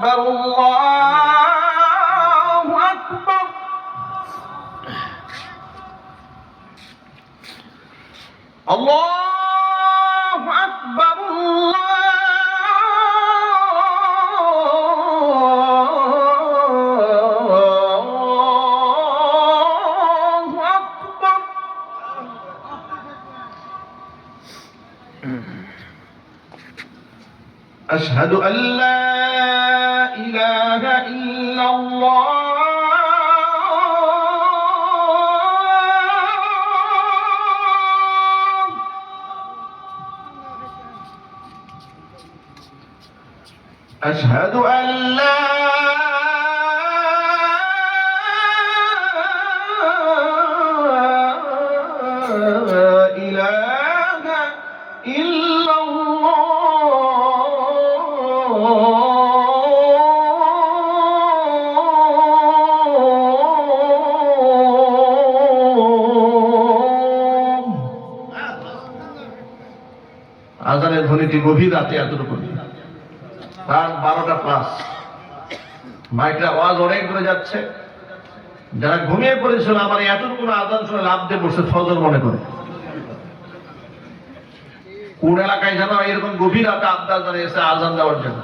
আকবার আল্লাহু আকবার। আল্লাহু আকবার আল্লাহু আকবার। আশহাদু আল্লা ইলাহা ইল্লাল্লাহ أشهد أن لا إله إلا الله। আজানের ধ্বনিটি গভীর রাতে এতটুকু, রাত 12টা+। মাইকটা আওয়াজ অনেক দূরে যাচ্ছে। যারা ঘুমিয়ে পড়েছিল আমার এতটুকু আজান শুনে লাভ দিয়ে বসে ফজর মনে করে। কোন এলাকায় যেন এরকম গভীর রাতে আবদার জানিয়েছে আজান দেওয়ার জন্য।